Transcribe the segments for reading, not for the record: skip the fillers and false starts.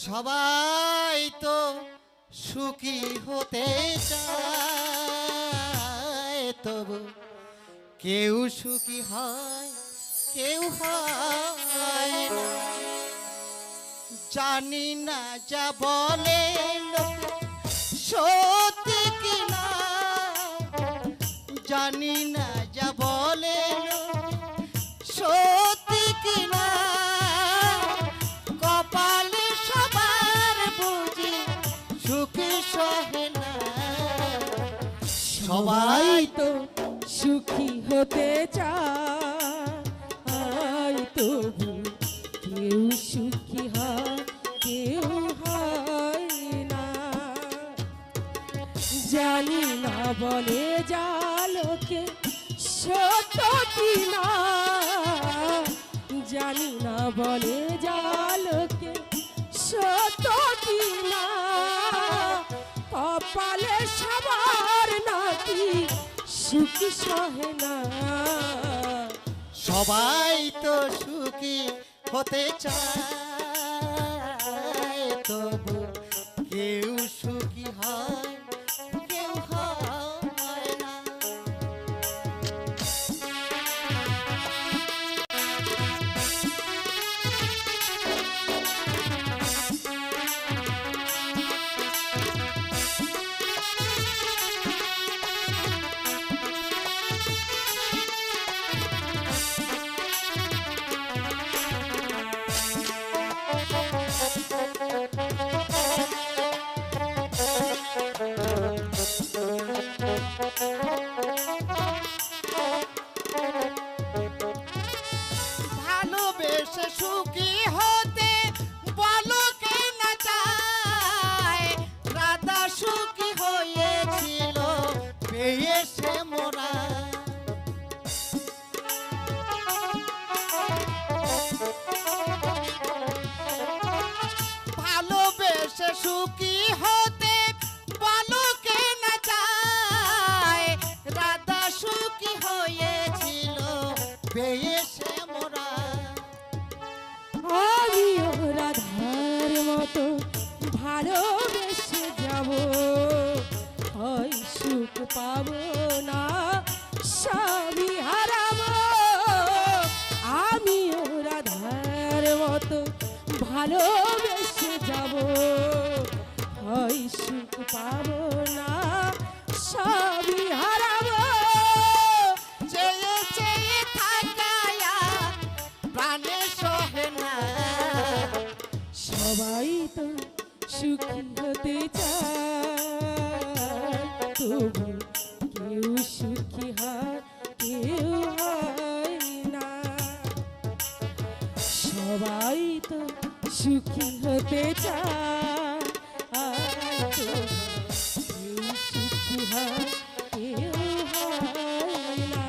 সবাই তো সুখী হতে চায়, তবু কেউ সুখী হয় কেউ হয় না। জানি না যা বলে লোকে সত্যি কিনা, জানি না যা বলে সত্যি কিনা, কপালে সবার বুঝি সুখী সহে না। সবাই তো সুখী হতে চায়, তবু কেউ সুখী হয় কেউ হয় না। জানি না বলে যা লোকে সত্য কিনা, জানি না বলে যা লোকে সত্য কিনা, কপালে সবার নাকি সুখ সহে না। সবাই তো সুখী হতে চায়, তবু কেউ সুখী হয় কেউ হয় না। ভালোবেসে সুখী হতে বলো কে না চায়, রাধা সুখী হয়েছিল পেয়ে সে মোরা। ভালোবেসে সুখী হতে বলো কে না চায়, রাধা সুখী হয়েছিল পেয়ে সে মোরা। আমিও রাধার মতো ভালোবেসে যাব, হয় সুখ পাবো না স্বামী হারাবো। আমিও রাধার মতো ভালোবেসে যাব, হয় সুখ পাবো না স্বামী হারাবো। চেয়ে চেয়ে থাকায়া প্রাণে সহে না। সবাই তো সুখী হতে চায়, তবু কেউ সুখী হয় কেউ হয় না। সবাই তো সুখী হতে চায়, তবু কেউ সুখী হয় কেউ হয় না।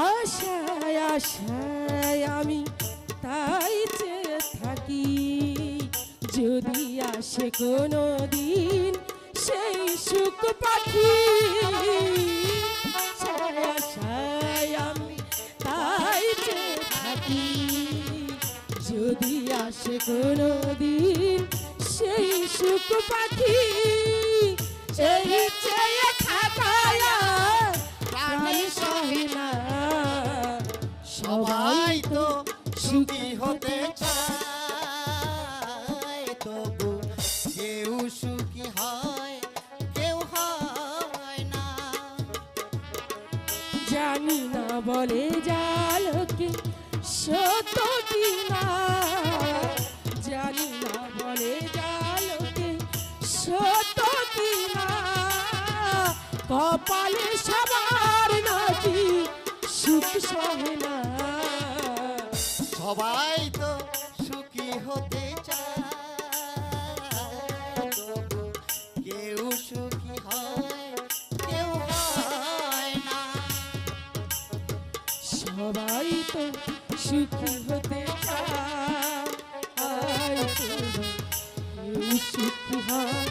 আশায় আশায় আমি তাই চেয়ে থাকি, যদি আসে কোনো দিন সেই সুখ পাখি। আশায় আশায় আমি তাই চেয়ে থাকি, যদি আসে কোনো দিন সেই সুখ পাখি। সেই চেয়ে থাকায়া প্রাণে সহে না। সবাই তো সুখী হতে চায়, তবু কেউ সুখী হয় কেউ হয় না। জানি না বলে যা লোকে সত্য কিনা, জানি না বলে যা লোকে সত্য কিনা, কপালে সবার নাকি সুখ সহে না। সবাই সবাই তো সুখী হতে চায়, তবু কেউ সুখী হয় কেউ হয় না। সবাই তো সুখী হতে চায়, তবু কেউ সুখী হয়